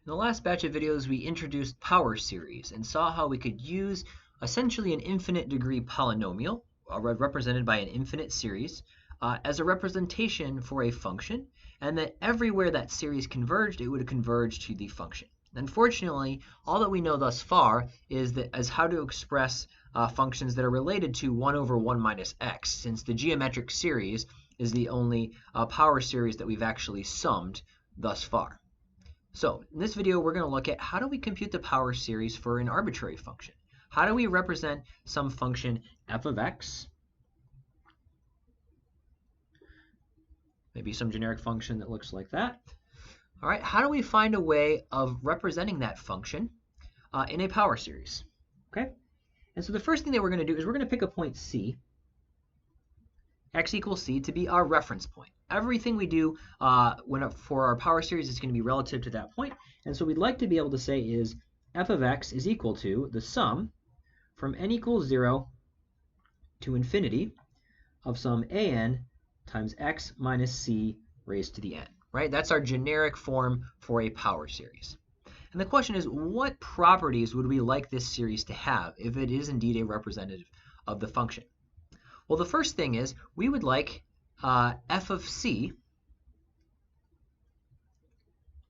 In the last batch of videos, we introduced power series and saw how we could use essentially an infinite degree polynomial, represented by an infinite series, as a representation for a function, and that everywhere that series converged, it would converge to the function. Unfortunately, all that we know thus far is how to express functions that are related to 1 over 1 minus x, since the geometric series is the only power series that we've actually summed thus far. So in this video, we're going to look at how do we compute the power series for an arbitrary function. How do we represent some function f of x, maybe some generic function that looks like that. All right, how do we find a way of representing that function in a power series? Okay, and so the first thing that we're going to do is we're going to pick a point C, x equals c, to be our reference point. Everything we do for our power series is going to be relative to that point. And so we'd like to be able to say is f of x is equal to the sum from n equals 0 to infinity of some an times x minus c raised to the n. Right? That's our generic form for a power series. And the question is, what properties would we like this series to have if it is indeed a representative of the function? Well, the first thing is we would like f of c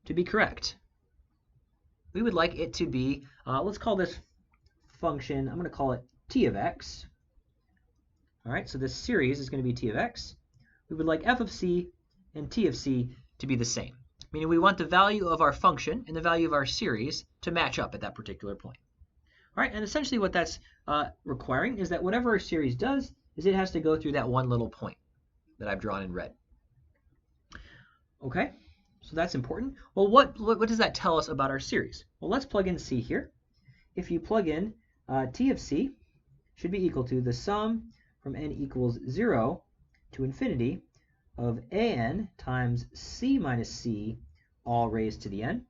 to be correct. We would like it to be, let's call this function, I'm going to call it t of x. All right, so this series is going to be t of x. We would like f of c and t of c to be the same, meaning we want the value of our function and the value of our series to match up at that particular point. All right, and essentially what that's requiring is that whatever our series does is it has to go through that one little point that I've drawn in red. Okay, so that's important. Well, what does that tell us about our series? Well, let's plug in c here. If you plug in t of c should be equal to the sum from n equals 0 to infinity of an times c minus c all raised to the n,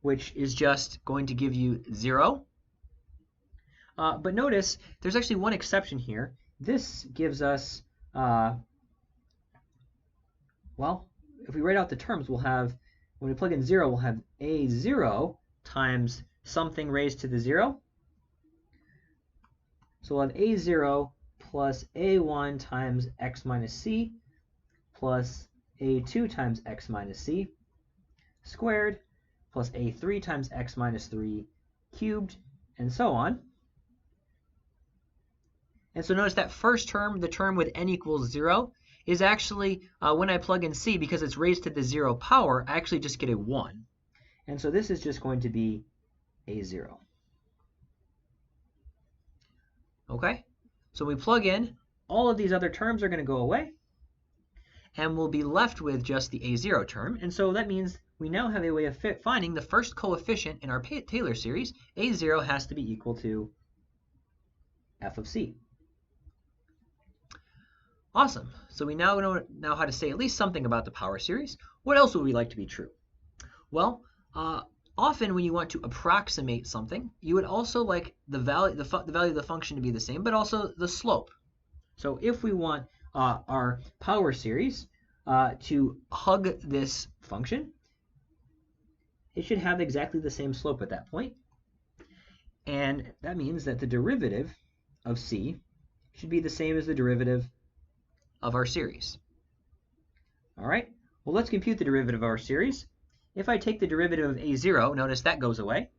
which is just going to give you 0. But notice there's actually one exception here. This gives us, well, if we write out the terms, we'll have, when we plug in 0, we'll have a0 times something raised to the 0. So we'll have a0 plus a1 times x minus c plus a2 times x minus c squared plus a3 times x minus 3 cubed, and so on. And so notice that first term, the term with n equals 0, is actually, when I plug in c, because it's raised to the 0 power, I actually just get a 1. And so this is just going to be a 0. Okay? So we plug in, all of these other terms are going to go away, and we'll be left with just the a0 term. And so that means we now have a way of finding the first coefficient in our Taylor series. a0 has to be equal to f of c. Awesome. So we now know how to say at least something about the power series. What else would we like to be true? Well, often when you want to approximate something, you would also like the value of the function to be the same, but also the slope. So if we want our power series to hug this function, it should have exactly the same slope at that point. And that means that the derivative of c should be the same as the derivative of our series. All right, well, let's compute the derivative of our series. If I take the derivative of a0, notice that goes away.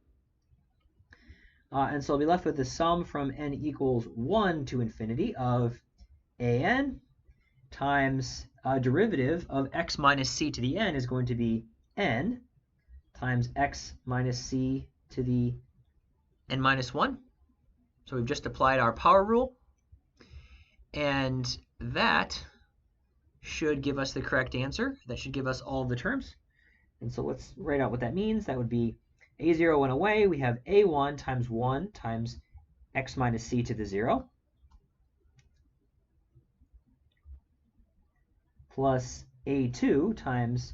And so I'll be left with the sum from n equals 1 to infinity of an times derivative of x minus c to the n is going to be n times x minus c to the n minus 1. So we've just applied our power rule. And that should give us the correct answer. That should give us all of the terms. And so let's write out what that means. That would be a0 went away. We have a1 times 1 times x minus c to the 0 plus a2 times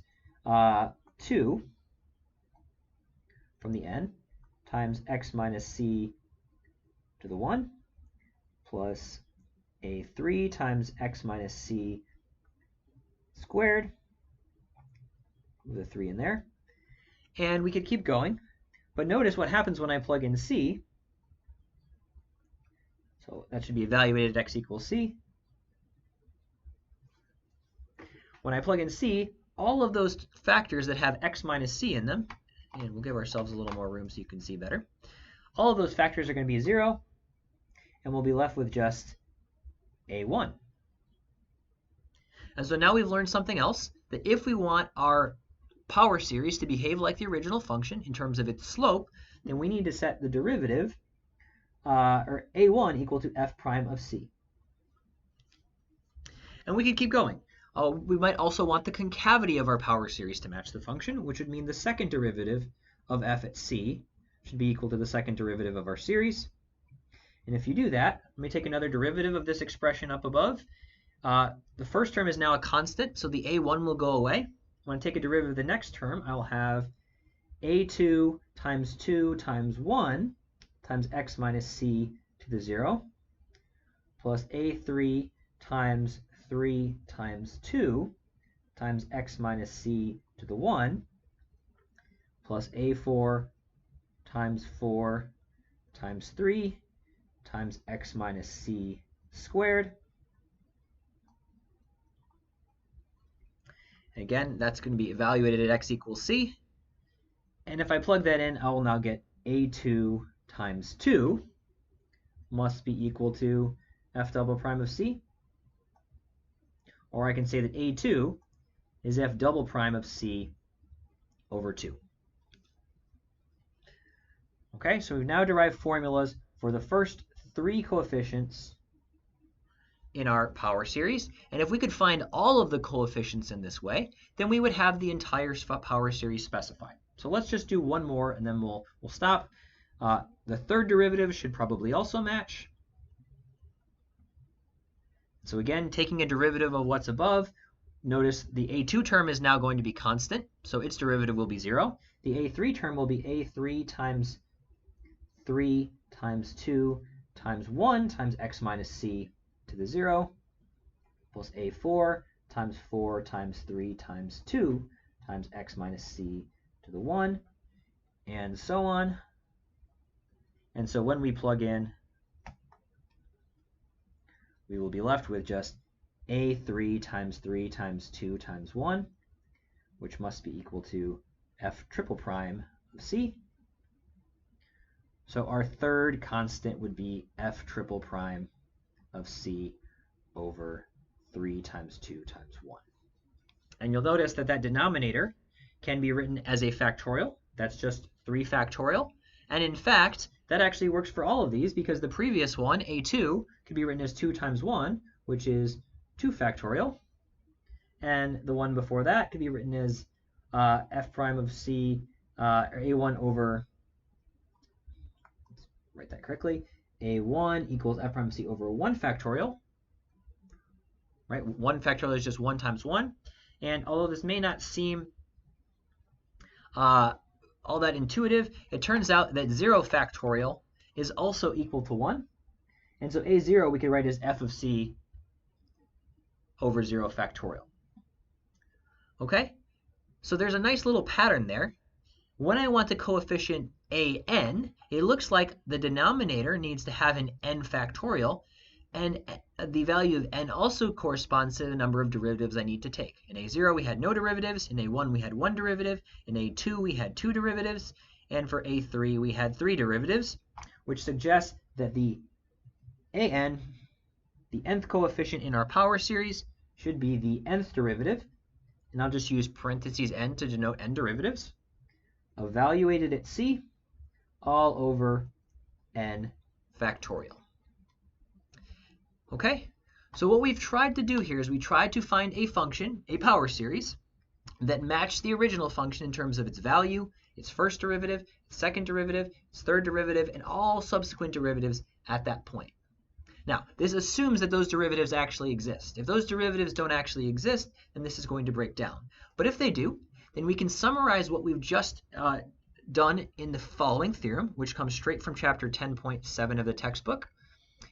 2 from the n times x minus c to the 1 plus a3 times x minus c squared, with a 3 in there, And we could keep going. But notice what happens when I plug in c. So that should be evaluated at x equals c. When I plug in c, all of those factors that have x minus c in them, and we'll give ourselves a little more room so you can see better, all of those factors are going to be 0, and we'll be left with just a1. And so now we've learned something else, that if we want our power series to behave like the original function in terms of its slope, then we need to set the derivative, or a1 equal to f prime of c. And we could keep going. We might also want the concavity of our power series to match the function, which would mean the second derivative of f at c should be equal to the second derivative of our series. And if you do that, let me take another derivative of this expression up above. The first term is now a constant, so the a1 will go away. When I take a derivative of the next term, I will have a2 times 2 times 1 times x minus c to the 0 plus a3 times 3 times 2 times x minus c to the 1 plus a4 times 4 times 3 times x minus c squared. Again, that's going to be evaluated at x equals c. And if I plug that in, I will now get a2 times 2 must be equal to f double prime of c. Or I can say that a2 is f double prime of c over 2. Okay, so we've now derived formulas for the first 3 coefficients in our power series. And if we could find all of the coefficients in this way, then we would have the entire power series specified. So let's just do one more, and then we'll stop. The third derivative should probably also match. So again, taking a derivative of what's above, notice the a2 term is now going to be constant, so its derivative will be 0. The a3 term will be a3 times 3 times 2 times 1 times x minus c to the 0 plus a4 times 4 times 3 times 2 times x minus c to the 1, and so on. And so when we plug in, we will be left with just a3 times 3 times 2 times 1, which must be equal to f triple prime of c. So our third constant would be f triple prime of c over 3 times 2 times 1. And you'll notice that that denominator can be written as a factorial. That's just 3 factorial. And in fact, that actually works for all of these, because the previous one, a2, could be written as 2 times 1, which is 2 factorial. And the one before that could be written as f prime of c, or a1 over, let's write that correctly, a1 equals f prime of c over 1 factorial. Right? 1 factorial is just 1 times 1. And although this may not seem all that intuitive, it turns out that 0 factorial is also equal to 1. And so a0 we could write as f of c over 0 factorial. Okay? So there's a nice little pattern there. When I want the coefficient an, it looks like the denominator needs to have an n factorial, and the value of n also corresponds to the number of derivatives I need to take. In a0 we had no derivatives, in a1 we had 1 derivative, in a2 we had 2 derivatives, and for a3 we had 3 derivatives, which suggests that the an, the nth coefficient in our power series, should be the nth derivative, and I'll just use parentheses n to denote n derivatives, evaluated at c, all over n factorial. Okay, so what we've tried to do here is we tried to find a function, a power series, that matched the original function in terms of its value, its first derivative, its second derivative, its third derivative, and all subsequent derivatives at that point. Now, this assumes that those derivatives actually exist. If those derivatives don't actually exist, then this is going to break down. But if they do, then we can summarize what we've just done in the following theorem, which comes straight from chapter 10.7 of the textbook.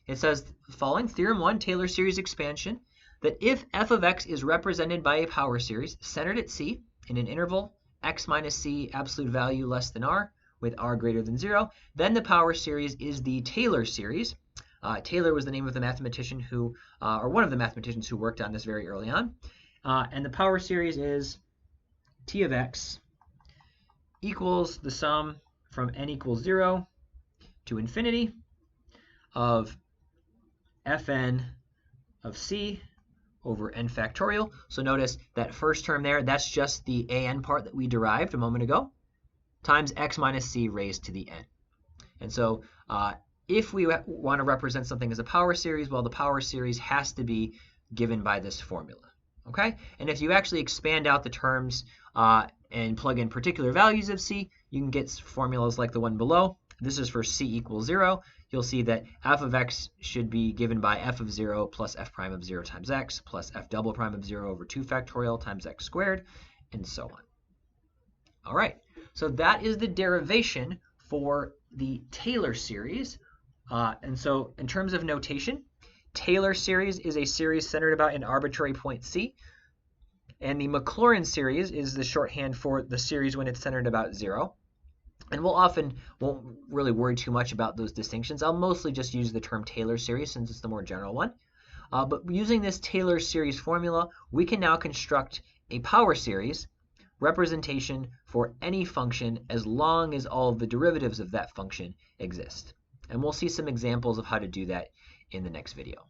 It says the following, Theorem 1, Taylor series expansion, that if f of x is represented by a power series centered at c in an interval x minus c absolute value less than r with r greater than 0. Then the power series is the Taylor series. Taylor was the name of the mathematician who, or one of the mathematicians who worked on this very early on. And the power series is t of x equals the sum from n equals 0 to infinity of fn of c over n factorial. So notice that first term there, that's just the an part that we derived a moment ago, times x minus c raised to the n. And so if we want to represent something as a power series, well, the power series has to be given by this formula. Okay? And if you actually expand out the terms and plug in particular values of c, you can get formulas like the one below. This is for c equals 0. You'll see that f of x should be given by f of 0 plus f prime of 0 times x plus f double prime of 0 over 2 factorial times x squared, and so on. All right, so that is the derivation for the Taylor series. And so in terms of notation, Taylor series is a series centered about an arbitrary point c, and the Maclaurin series is the shorthand for the series when it's centered about 0. And won't really worry too much about those distinctions. I'll mostly just use the term Taylor series since it's the more general one. But using this Taylor series formula, we can now construct a power series representation for any function as long as all of the derivatives of that function exist. And we'll see some examples of how to do that in the next video.